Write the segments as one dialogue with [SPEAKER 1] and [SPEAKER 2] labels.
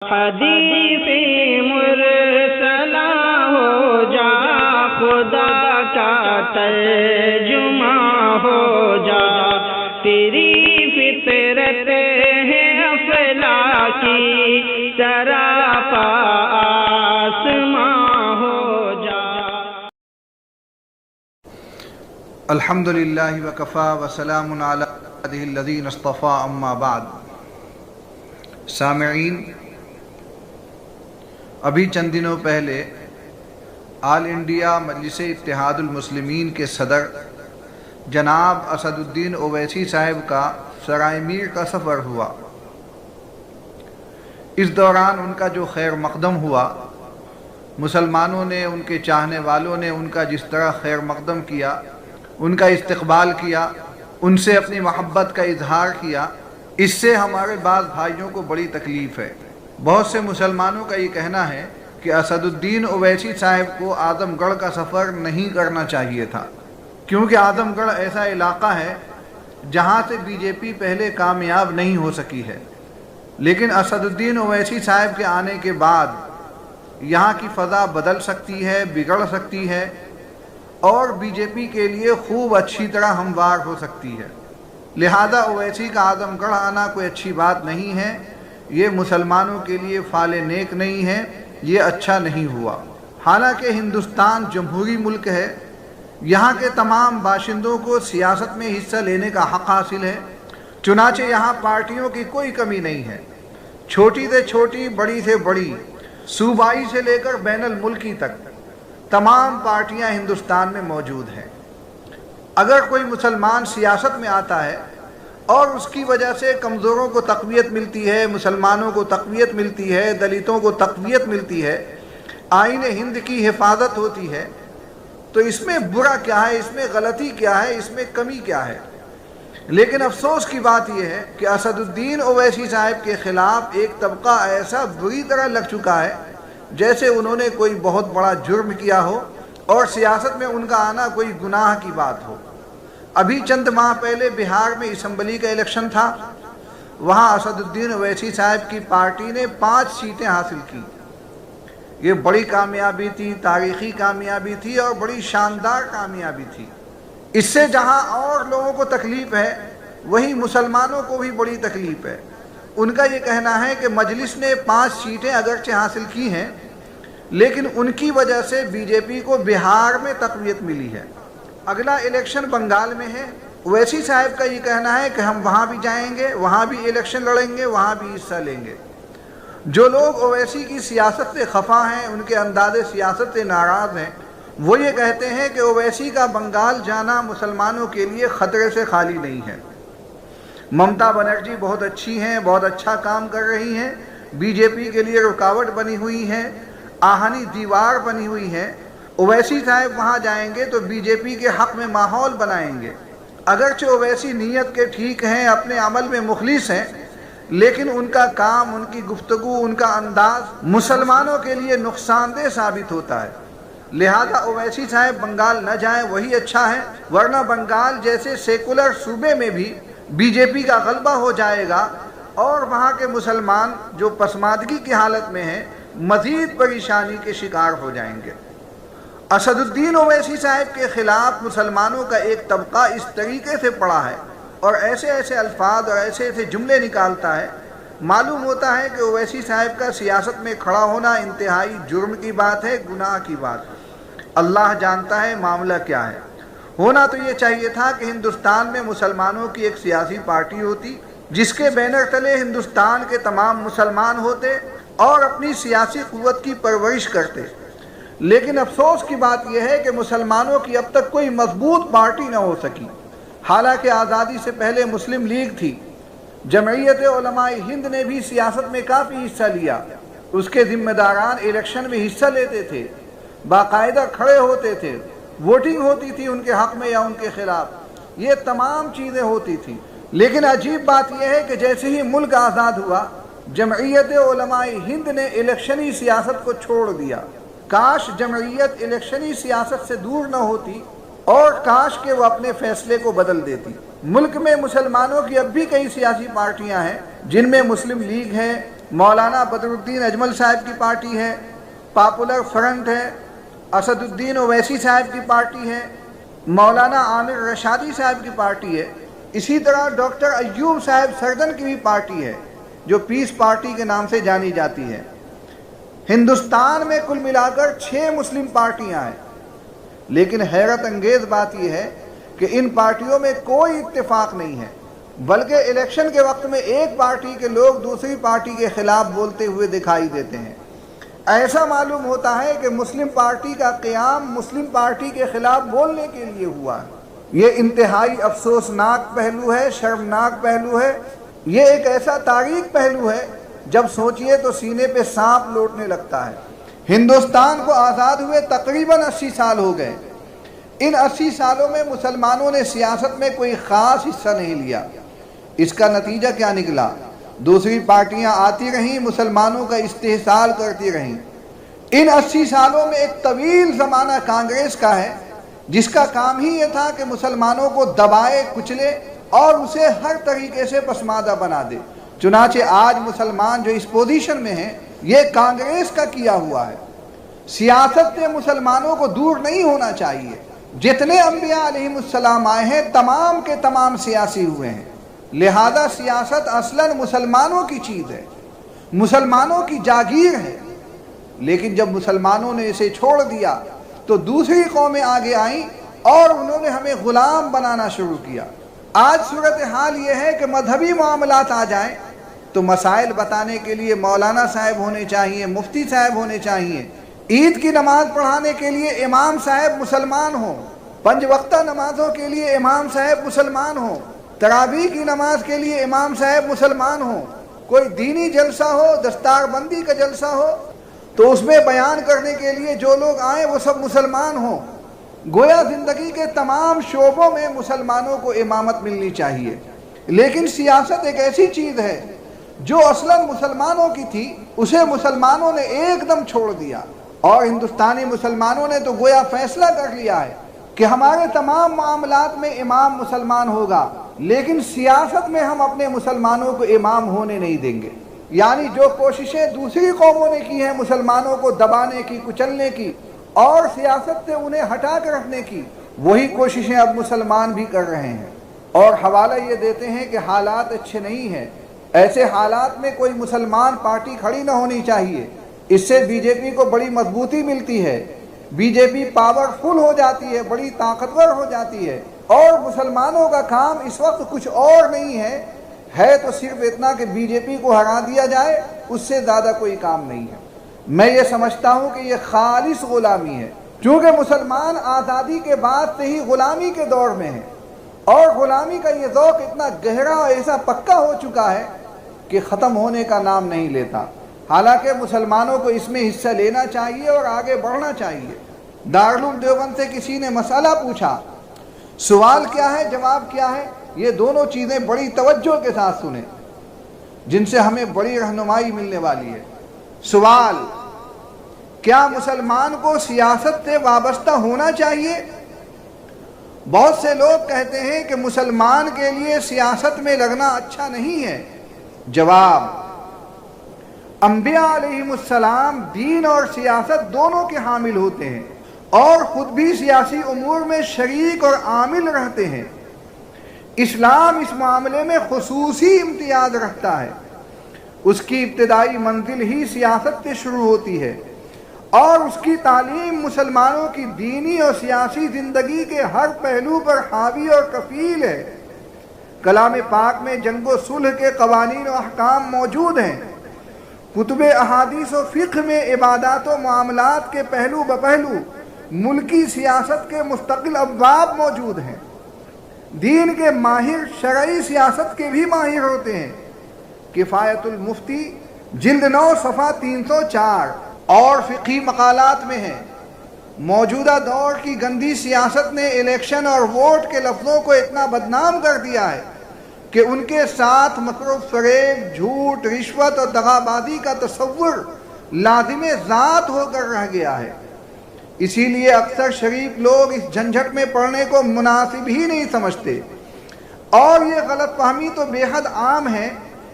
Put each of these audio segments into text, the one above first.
[SPEAKER 1] حدیث مرسلہ ہو جا، خدا کا ترجمہ ہو جا، تیری فطرت ہے افلاکی سراپا آسماں ہو جا۔
[SPEAKER 2] الحمدللہ وکفا وسلام علی عبادہ الذین اصطفیٰ، اما بعد۔ سامعین، ابھی چند دنوں پہلے آل انڈیا مجلس اتحاد المسلمین کے صدر جناب اسد الدین اویسی صاحب کا سرائے میر کا سفر ہوا۔ اس دوران ان کا جو خیر مقدم ہوا، مسلمانوں نے، ان کے چاہنے والوں نے ان کا جس طرح خیر مقدم کیا، ان کا استقبال کیا، ان سے اپنی محبت کا اظہار کیا، اس سے ہمارے بعض بھائیوں کو بڑی تکلیف ہے۔ بہت سے مسلمانوں کا یہ کہنا ہے کہ اسد الدین اویسی صاحب کو اعظم گڑھ کا سفر نہیں کرنا چاہیے تھا، کیونکہ اعظم گڑھ ایسا علاقہ ہے جہاں سے بی جے پی پہلے کامیاب نہیں ہو سکی ہے، لیکن اسد الدین اویسی صاحب کے آنے کے بعد یہاں کی فضا بدل سکتی ہے، بگڑ سکتی ہے، اور بی جے پی کے لیے خوب اچھی طرح ہموار ہو سکتی ہے۔ لہذا اویسی کا اعظم گڑھ آنا کوئی اچھی بات نہیں ہے، یہ مسلمانوں کے لیے فال نیک نہیں ہے، یہ اچھا نہیں ہوا۔ حالانکہ ہندوستان جمہوری ملک ہے، یہاں کے تمام باشندوں کو سیاست میں حصہ لینے کا حق حاصل ہے، چنانچہ یہاں پارٹیوں کی کوئی کمی نہیں ہے۔ چھوٹی سے چھوٹی، بڑی سے بڑی، صوبائی سے لے کر بین الملکی تک تمام پارٹیاں ہندوستان میں موجود ہیں۔ اگر کوئی مسلمان سیاست میں آتا ہے اور اس کی وجہ سے کمزوروں کو تقویت ملتی ہے، مسلمانوں کو تقویت ملتی ہے، دلتوں کو تقویت ملتی ہے، آئین ہند کی حفاظت ہوتی ہے، تو اس میں برا کیا ہے، اس میں غلطی کیا ہے، اس میں کمی کیا ہے؟ لیکن افسوس کی بات یہ ہے کہ اسد الدین اویسی صاحب کے خلاف ایک طبقہ ایسا بری طرح لگ چکا ہے جیسے انہوں نے کوئی بہت بڑا جرم کیا ہو اور سیاست میں ان کا آنا کوئی گناہ کی بات ہو۔ ابھی چند ماہ پہلے بہار میں اسمبلی کا الیکشن تھا، وہاں اسد الدین اویسی صاحب کی پارٹی نے 5 سیٹیں حاصل کی۔ یہ بڑی کامیابی تھی، تاریخی کامیابی تھی اور بڑی شاندار کامیابی تھی۔ اس سے جہاں اور لوگوں کو تکلیف ہے، وہیں مسلمانوں کو بھی بڑی تکلیف ہے۔ ان کا یہ کہنا ہے کہ مجلس نے 5 سیٹیں اگرچہ حاصل کی ہیں، لیکن ان کی وجہ سے بی جے پی کو بہار میں تقویت ملی ہے۔ اگلا الیکشن بنگال میں ہے، اویسی صاحب کا یہ کہنا ہے کہ ہم وہاں بھی جائیں گے، وہاں بھی الیکشن لڑیں گے، وہاں بھی حصہ لیں گے۔ جو لوگ اویسی کی سیاست سے خفا ہیں، ان کے انداز سیاست سے ناراض ہیں، وہ یہ کہتے ہیں کہ اویسی کا بنگال جانا مسلمانوں کے لیے خطرے سے خالی نہیں ہے۔ ممتا بنرجی بہت اچھی ہیں، بہت اچھا کام کر رہی ہیں، بی جے پی کے لیے رکاوٹ بنی ہوئی ہے، آہنی دیوار بنی ہوئی ہے۔ اویسی صاحب وہاں جائیں گے تو بی جے پی کے حق میں ماحول بنائیں گے۔ اگرچہ اویسی نیت کے ٹھیک ہیں، اپنے عمل میں مخلص ہیں، لیکن ان کا کام، ان کی گفتگو، ان کا انداز مسلمانوں کے لیے نقصان دہ ثابت ہوتا ہے۔ لہذا اویسی صاحب بنگال نہ جائیں، وہی اچھا ہے، ورنہ بنگال جیسے سیکولر صوبے میں بھی بی جے پی کا غلبہ ہو جائے گا اور وہاں کے مسلمان جو پسماندگی کی حالت میں ہیں، مزید پریشانی کے شکار ہو جائیں گے۔ اسد الدین اویسی صاحب کے خلاف مسلمانوں کا ایک طبقہ اس طریقے سے پڑا ہے اور ایسے ایسے الفاظ اور ایسے ایسے جملے نکالتا ہے، معلوم ہوتا ہے کہ اویسی صاحب کا سیاست میں کھڑا ہونا انتہائی جرم کی بات ہے، گناہ کی بات ہے۔ اللہ جانتا ہے معاملہ کیا ہے۔ ہونا تو یہ چاہیے تھا کہ ہندوستان میں مسلمانوں کی ایک سیاسی پارٹی ہوتی جس کے بینر تلے ہندوستان کے تمام مسلمان ہوتے اور اپنی سیاسی قوت کی پرورش کرتے، لیکن افسوس کی بات یہ ہے کہ مسلمانوں کی اب تک کوئی مضبوط پارٹی نہ ہو سکی۔ حالانکہ آزادی سے پہلے مسلم لیگ تھی، جمعیت علماء ہند نے بھی سیاست میں کافی حصہ لیا، اس کے ذمہ داران الیکشن میں حصہ لیتے تھے، باقاعدہ کھڑے ہوتے تھے، ووٹنگ ہوتی تھی ان کے حق میں یا ان کے خلاف، یہ تمام چیزیں ہوتی تھی۔ لیکن عجیب بات یہ ہے کہ جیسے ہی ملک آزاد ہوا، جمعیت علماء ہند نے الیکشنی سیاست کو چھوڑ دیا۔ کاش جمعیت الیکشنی سیاست سے دور نہ ہوتی اور کاش کہ وہ اپنے فیصلے کو بدل دیتی۔ ملک میں مسلمانوں کی اب بھی کئی سیاسی پارٹیاں ہیں جن میں مسلم لیگ ہے، مولانا بدر الدین اجمل صاحب کی پارٹی ہے، پاپولر فرنٹ ہے، اسد الدین اویسی صاحب کی پارٹی ہے، مولانا عامر رشادی صاحب کی پارٹی ہے، اسی طرح ڈاکٹر ایوب صاحب سردن کی بھی پارٹی ہے جو پیس پارٹی کے نام سے جانی جاتی ہے۔ ہندوستان میں کل ملا کر 6 مسلم پارٹیاں ہیں، لیکن حیرت انگیز بات یہ ہے کہ ان پارٹیوں میں کوئی اتفاق نہیں ہے، بلکہ الیکشن کے وقت میں ایک پارٹی کے لوگ دوسری پارٹی کے خلاف بولتے ہوئے دکھائی دیتے ہیں۔ ایسا معلوم ہوتا ہے کہ مسلم پارٹی کا قیام مسلم پارٹی کے خلاف بولنے کے لیے ہوا ہے۔ یہ انتہائی افسوسناک پہلو ہے، شرمناک پہلو ہے، یہ ایک ایسا تاریک پہلو ہے جب سوچئے تو سینے پہ سانپ لوٹنے لگتا ہے۔ ہندوستان کو آزاد ہوئے تقریباً 80 سال ہو گئے۔ ان 80 سالوں میں مسلمانوں نے سیاست میں کوئی خاص حصہ نہیں لیا۔ اس کا نتیجہ کیا نکلا؟ دوسری پارٹیاں آتی رہیں، مسلمانوں کا استحصال کرتی رہیں۔ ان 80 سالوں میں ایک طویل زمانہ کانگریس کا ہے جس کا کام ہی یہ تھا کہ مسلمانوں کو دبائے، کچلے اور اسے ہر طریقے سے پسماندہ بنا دے۔ چنانچہ آج مسلمان جو اس پوزیشن میں ہیں یہ کانگریس کا کیا ہوا ہے۔ سیاست سے مسلمانوں کو دور نہیں ہونا چاہیے۔ جتنے انبیاء علیہ السلام آئے ہیں تمام کے تمام سیاسی ہوئے ہیں، لہذا سیاست اصلاً مسلمانوں کی چیز ہے، مسلمانوں کی جاگیر ہے۔ لیکن جب مسلمانوں نے اسے چھوڑ دیا تو دوسری قومیں آگے آئیں اور انہوں نے ہمیں غلام بنانا شروع کیا۔ آج صورتحال یہ ہے کہ مذہبی معاملات آ جائیں تو مسائل بتانے کے لیے مولانا صاحب ہونے چاہیے، مفتی صاحب ہونے چاہیے، عید کی نماز پڑھانے کے لیے امام صاحب مسلمان ہوں، 5 وقتہ نمازوں کے لیے امام صاحب مسلمان ہوں، تراویح کی نماز کے لیے امام صاحب مسلمان ہوں، کوئی دینی جلسہ ہو، دستار بندی کا جلسہ ہو تو اس میں بیان کرنے کے لیے جو لوگ آئیں وہ سب مسلمان ہوں۔ گویا زندگی کے تمام شعبوں میں مسلمانوں کو امامت ملنی چاہیے۔ لیکن سیاست ایک ایسی چیز ہے جو اصلاً مسلمانوں کی تھی، اسے مسلمانوں نے ایک دم چھوڑ دیا، اور ہندوستانی مسلمانوں نے تو گویا فیصلہ کر لیا ہے کہ ہمارے تمام معاملات میں امام مسلمان ہوگا، لیکن سیاست میں ہم اپنے مسلمانوں کو امام ہونے نہیں دیں گے۔ یعنی جو کوششیں دوسری قوموں نے کی ہیں مسلمانوں کو دبانے کی، کچلنے کی اور سیاست سے انہیں ہٹا کر رکھنے کی، وہی کوششیں اب مسلمان بھی کر رہے ہیں، اور حوالہ یہ دیتے ہیں کہ حالات اچھے نہیں ہیں، ایسے حالات میں کوئی مسلمان پارٹی کھڑی نہ ہونی چاہیے، اس سے بی جے پی کو بڑی مضبوطی ملتی ہے، بی جے پی پاورفل ہو جاتی ہے، بڑی طاقتور ہو جاتی ہے، اور مسلمانوں کا کام اس وقت کچھ اور نہیں ہے تو صرف اتنا کہ بی جے پی کو ہرا دیا جائے، اس سے زیادہ کوئی کام نہیں ہے۔ میں یہ سمجھتا ہوں کہ یہ خالص غلامی ہے، چونکہ مسلمان آزادی کے بعد سے ہی غلامی کے دور میں ہیں، اور غلامی کا یہ ذوق اتنا گہرا اور ایسا پکا ہو چکا ہے کہ ختم ہونے کا نام نہیں لیتا۔ حالانکہ مسلمانوں کو اس میں حصہ لینا چاہیے اور آگے بڑھنا چاہیے۔ دارالعلوم دیوبند سے کسی نے مسئلہ پوچھا، سوال کیا ہے، جواب کیا ہے، یہ دونوں چیزیں بڑی توجہ کے ساتھ سنیں جن سے ہمیں بڑی رہنمائی ملنے والی ہے۔ سوال: کیا مسلمان کو سیاست سے وابستہ ہونا چاہیے؟ بہت سے لوگ کہتے ہیں کہ مسلمان کے لیے سیاست میں لگنا اچھا نہیں ہے۔ جواب: انبیاء علیہم السلام دین اور سیاست دونوں کے حامل ہوتے ہیں اور خود بھی سیاسی امور میں شریک اور عامل رہتے ہیں۔ اسلام اس معاملے میں خصوصی امتیاز رکھتا ہے۔ اس کی ابتدائی منزل ہی سیاست سے شروع ہوتی ہے، اور اس کی تعلیم مسلمانوں کی دینی اور سیاسی زندگی کے ہر پہلو پر حاوی اور کفیل ہے۔ کلام پاک میں جنگ و صلح کے قوانین و احکام موجود ہیں، کتب احادیث و فقہ میں عبادات و معاملات کے پہلو بپہلو ملکی سیاست کے مستقل ابواب موجود ہیں۔ دین کے ماہر شرعی سیاست کے بھی ماہر ہوتے ہیں۔ کفایت المفتی جلد 9 صفحہ 304 اور فقہی مقالات میں ہے۔ موجودہ دور کی گندی سیاست نے الیکشن اور ووٹ کے لفظوں کو اتنا بدنام کر دیا ہے کہ ان کے ساتھ مکر و فریب، جھوٹ، رشوت اور دغابازی کا تصور لازم ذات ہو کر رہ گیا ہے۔ اسی لیے اکثر شریف لوگ اس جھنجھٹ میں پڑنے کو مناسب ہی نہیں سمجھتے، اور یہ غلط فہمی تو بے حد عام ہے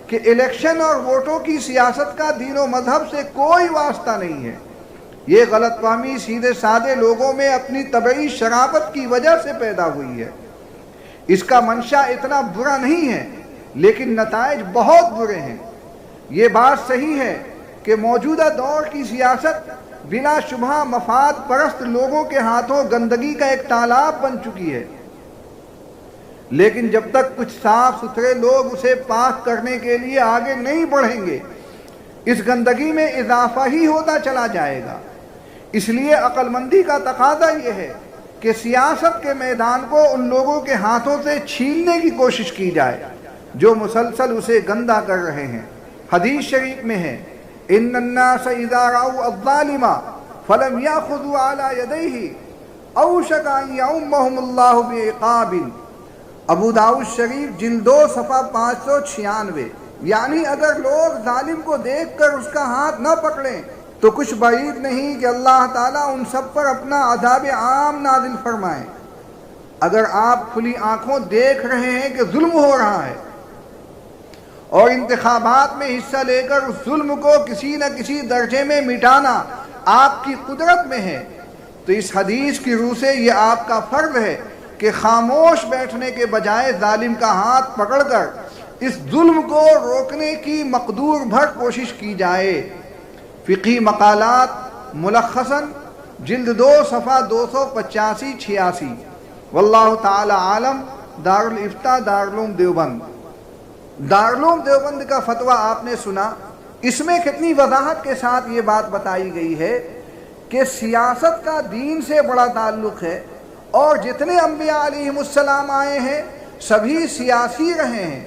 [SPEAKER 2] کہ الیکشن اور ووٹوں کی سیاست کا دین و مذہب سے کوئی واسطہ نہیں ہے۔ یہ غلط فہمی سیدھے سادے لوگوں میں اپنی طبعی شرافت کی وجہ سے پیدا ہوئی ہے۔ اس کا منشا اتنا برا نہیں ہے لیکن نتائج بہت برے ہیں۔ یہ بات صحیح ہے کہ موجودہ دور کی سیاست بلا شبہ مفاد پرست لوگوں کے ہاتھوں گندگی کا ایک تالاب بن چکی ہے، لیکن جب تک کچھ صاف ستھرے لوگ اسے پاک کرنے کے لیے آگے نہیں بڑھیں گے اس گندگی میں اضافہ ہی ہوتا چلا جائے گا۔ اس لیے عقل مندی کا تقاضا یہ ہے کہ سیاست کے میدان کو ان لوگوں کے ہاتھوں سے چھیننے کی کوشش کی جائے جو مسلسل اسے گندا کر رہے ہیں۔ حدیث شریف میں ہے ان الناس اذا رأوا الظالم فلم يأخذوا على يديه اوشك ان يعمهم الله بعقاب۔ ابو داؤد شریف جلد 2 صفحہ 596۔ یعنی اگر لوگ ظالم کو دیکھ کر اس کا ہاتھ نہ پکڑیں تو کچھ بعید نہیں کہ اللہ تعالیٰ ان سب پر اپنا عذاب عام نازل فرمائے۔ اگر آپ کھلی آنکھوں دیکھ رہے ہیں کہ ظلم ہو رہا ہے اور انتخابات میں حصہ لے کر اس ظلم کو کسی نہ کسی درجے میں مٹانا آپ کی قدرت میں ہے تو اس حدیث کی روح سے یہ آپ کا فرض ہے کہ خاموش بیٹھنے کے بجائے ظالم کا ہاتھ پکڑ کر اس ظلم کو روکنے کی مقدور بھر کوشش کی جائے۔ فقہی مقالات ملخصاً جلد 2 صفحہ 285-86۔ واللہ تعالی عالم۔ دارالفتاء دارالعلوم دیوبند۔ دارالعلوم دیوبند کا فتویٰ آپ نے سنا، اس میں کتنی وضاحت کے ساتھ یہ بات بتائی گئی ہے کہ سیاست کا دین سے بڑا تعلق ہے اور جتنے انبیاء علیہم السلام آئے ہیں سبھی سیاسی رہے ہیں۔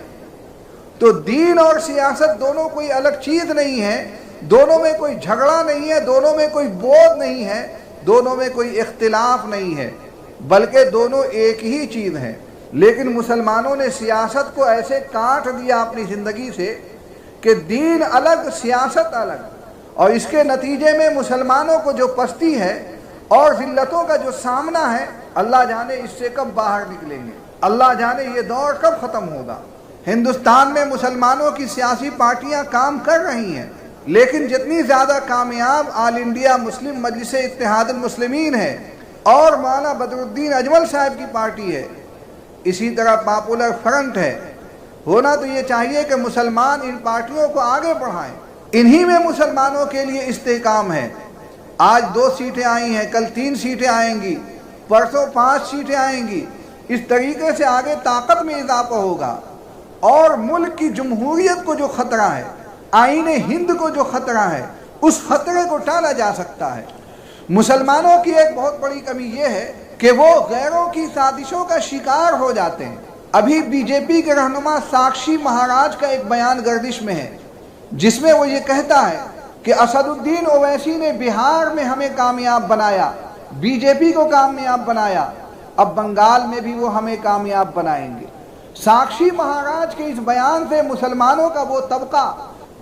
[SPEAKER 2] تو دین اور سیاست دونوں کوئی الگ چیز نہیں ہے، دونوں میں کوئی جھگڑا نہیں ہے، دونوں میں کوئی بودھ نہیں ہے، دونوں میں کوئی اختلاف نہیں ہے، بلکہ دونوں ایک ہی چیز ہیں۔ لیکن مسلمانوں نے سیاست کو ایسے کاٹ دیا اپنی زندگی سے کہ دین الگ سیاست الگ، اور اس کے نتیجے میں مسلمانوں کو جو پستی ہے اور ذلتوں کا جو سامنا ہے اللہ جانے اس سے کب باہر نکلیں گے، اللہ جانے یہ دور کب ختم ہوگا۔ ہندوستان میں مسلمانوں کی سیاسی پارٹیاں کام کر رہی ہیں لیکن جتنی زیادہ کامیاب آل انڈیا مسلم مجلس اتحاد المسلمین ہے اور مولانا بدر الدین اجمل صاحب کی پارٹی ہے، اسی طرح پاپولر فرنٹ ہے۔ ہونا تو یہ چاہیے کہ مسلمان ان پارٹیوں کو آگے بڑھائیں، انہی میں مسلمانوں کے لیے استحکام ہے۔ آج 2 سیٹیں آئی ہیں، کل 3 سیٹیں آئیں گی، پرسوں 5 سیٹیں آئیں گی، اس طریقے سے آگے طاقت میں اضافہ ہوگا اور ملک کی جمہوریت کو جو خطرہ ہے، آئین ہند کو جو خطرہ ہے، اس خطرے کو ٹالا جا سکتا ہے۔ مسلمانوں کی ایک بہت بڑی کمی یہ ہے کہ وہ غیروں کی سازشوں کا شکار ہو جاتے ہیں۔ ابھی بی جے پی کے رہنما ساکشی مہاراج کا ایک بیان گردش میں ہے جس میں وہ یہ کہتا ہے کہ اسد الدین اویسی نے بہار میں ہمیں کامیاب بنایا، بی جے پی کو کامیاب بنایا، اب بنگال میں بھی وہ ہمیں کامیاب بنائیں گے۔ ساکشی مہاراج کے اس بیان سے مسلمانوں کا وہ طبقہ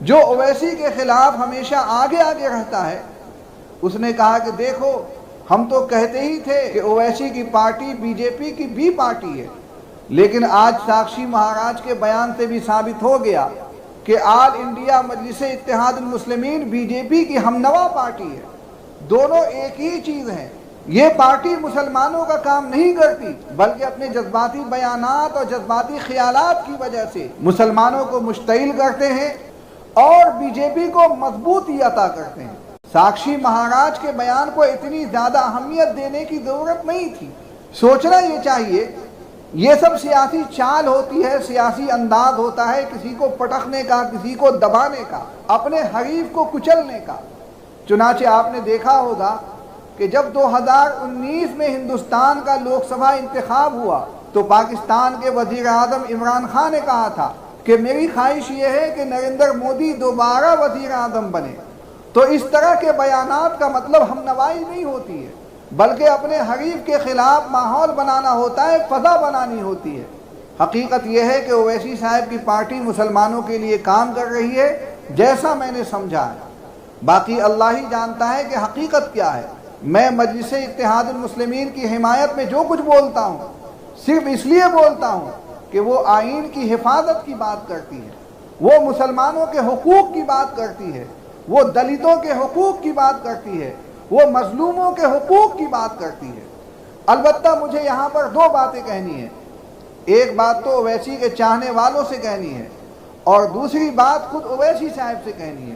[SPEAKER 2] جو اویسی کے خلاف ہمیشہ آگے آگے رہتا ہے، اس نے کہا کہ دیکھو ہم تو کہتے ہی تھے کہ اویسی کی پارٹی بی جے پی کی بی پارٹی ہے، لیکن آج ساکشی مہاراج کے بیان سے بھی ثابت ہو گیا کہ آل انڈیا مجلس اتحاد المسلمین بی جے پی کی ہمنوا پارٹی ہے، دونوں ایک ہی چیز ہیں۔ یہ پارٹی مسلمانوں کا کام نہیں کرتی بلکہ اپنے جذباتی بیانات اور جذباتی خیالات کی وجہ سے مسلمانوں کو مشتعل کرتے ہیں اور بی جے پی کو مضبوطی عطا کرتے ہیں۔ ساکشی مہاراج کے بیان کو اتنی زیادہ اہمیت دینے کی ضرورت نہیں تھی۔ سوچنا یہ چاہیے یہ سب سیاسی چال ہوتی ہے، سیاسی انداز ہوتا ہے کسی کو پٹخنے کا، کسی کو دبانے کا، اپنے حریف کو کچلنے کا۔ چنانچہ آپ نے دیکھا ہوگا کہ جب 2019 میں ہندوستان کا لوک سبھا انتخاب ہوا تو پاکستان کے وزیر اعظم عمران خان نے کہا تھا کہ میری خواہش یہ ہے کہ نریندر مودی دوبارہ وزیر اعظم بنے۔ تو اس طرح کے بیانات کا مطلب ہم نوائی نہیں ہوتی ہے بلکہ اپنے حریف کے خلاف ماحول بنانا ہوتا ہے، فضا بنانی ہوتی ہے۔ حقیقت یہ ہے کہ اویسی صاحب کی پارٹی مسلمانوں کے لیے کام کر رہی ہے جیسا میں نے سمجھا ہے، باقی اللہ ہی جانتا ہے کہ حقیقت کیا ہے۔ میں مجلس اتحاد المسلمین کی حمایت میں جو کچھ بولتا ہوں صرف اس لیے بولتا ہوں کہ وہ آئین کی حفاظت کی بات کرتی ہے وہ مسلمانوں کے حقوق کی بات کرتی ہے، وہ دلتوں کے حقوق کی بات کرتی ہے، وہ مظلوموں کے حقوق کی بات کرتی ہے۔ البتہ مجھے یہاں پر دو باتیں کہنی ہیں، ایک بات تو اویسی کے چاہنے والوں سے کہنی ہے اور دوسری بات خود اویسی صاحب سے کہنی ہے۔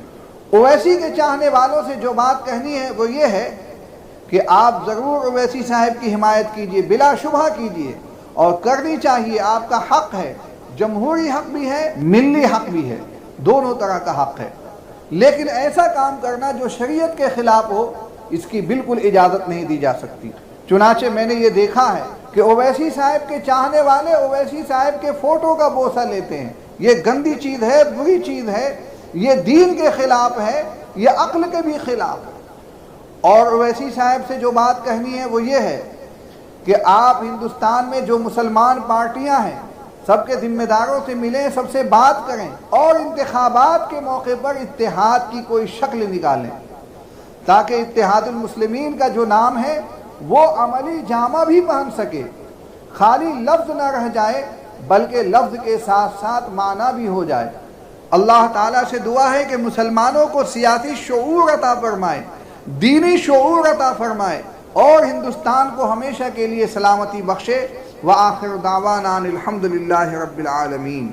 [SPEAKER 2] اویسی کے چاہنے والوں سے جو بات کہنی ہے وہ یہ ہے کہ آپ ضرور اویسی صاحب کی حمایت کیجئے، بلا شبہ کیجئے، اور کرنی چاہیے، آپ کا حق ہے، جمہوری حق بھی ہے، ملی حق بھی ہے، دونوں طرح کا حق ہے، لیکن ایسا کام کرنا جو شریعت کے خلاف ہو اس کی بالکل اجازت نہیں دی جا سکتی۔ چنانچہ میں نے یہ دیکھا ہے کہ اویسی صاحب کے چاہنے والے اویسی صاحب کے فوٹو کا بوسہ لیتے ہیں، یہ گندی چیز ہے، بری چیز ہے، یہ دین کے خلاف ہے، یہ عقل کے بھی خلاف ہے۔ اور اویسی صاحب سے جو بات کہنی ہے وہ یہ ہے کہ آپ ہندوستان میں جو مسلمان پارٹیاں ہیں سب کے ذمہ داروں سے ملیں، سب سے بات کریں اور انتخابات کے موقع پر اتحاد کی کوئی شکل نکالیں تاکہ اتحاد المسلمین کا جو نام ہے وہ عملی جامہ بھی پہن سکے، خالی لفظ نہ رہ جائے بلکہ لفظ کے ساتھ ساتھ معنی بھی ہو جائے۔ اللہ تعالیٰ سے دعا ہے کہ مسلمانوں کو سیاسی شعور عطا فرمائے، دینی شعور عطا فرمائے اور ہندوستان کو ہمیشہ کے لیے سلامتی بخشے۔ وآخر دعوانا الحمدللہ رب العالمین۔